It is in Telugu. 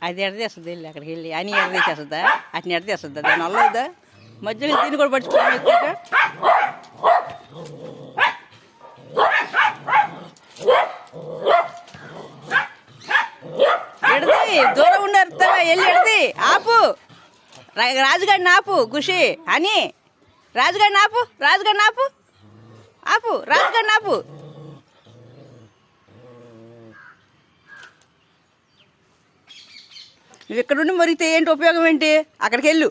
అది ఎడదీస్తుంది వెళ్ళి అక్కడికి వెళ్ళి అని ఎడదీసేస్తుందా అట్ని ఎడదీస్తుందా దాని వల్ల మధ్యలో దీన్ని కూడా పడుచుకోవాలి ఎడది దూరం ఉండరు వెళ్ళి ఎడది ఆపు రాజుగాడిని ఆపు ఖుషి అని రాజుగాడిని ఆపు రాజుగాడిని ఆపు ఆపు రాజుగాడిని ఆపు నువ్వు ఇక్కడుండి మరిగితే ఏంటి ఉపయోగం ఏంటి అక్కడికి వెళ్ళు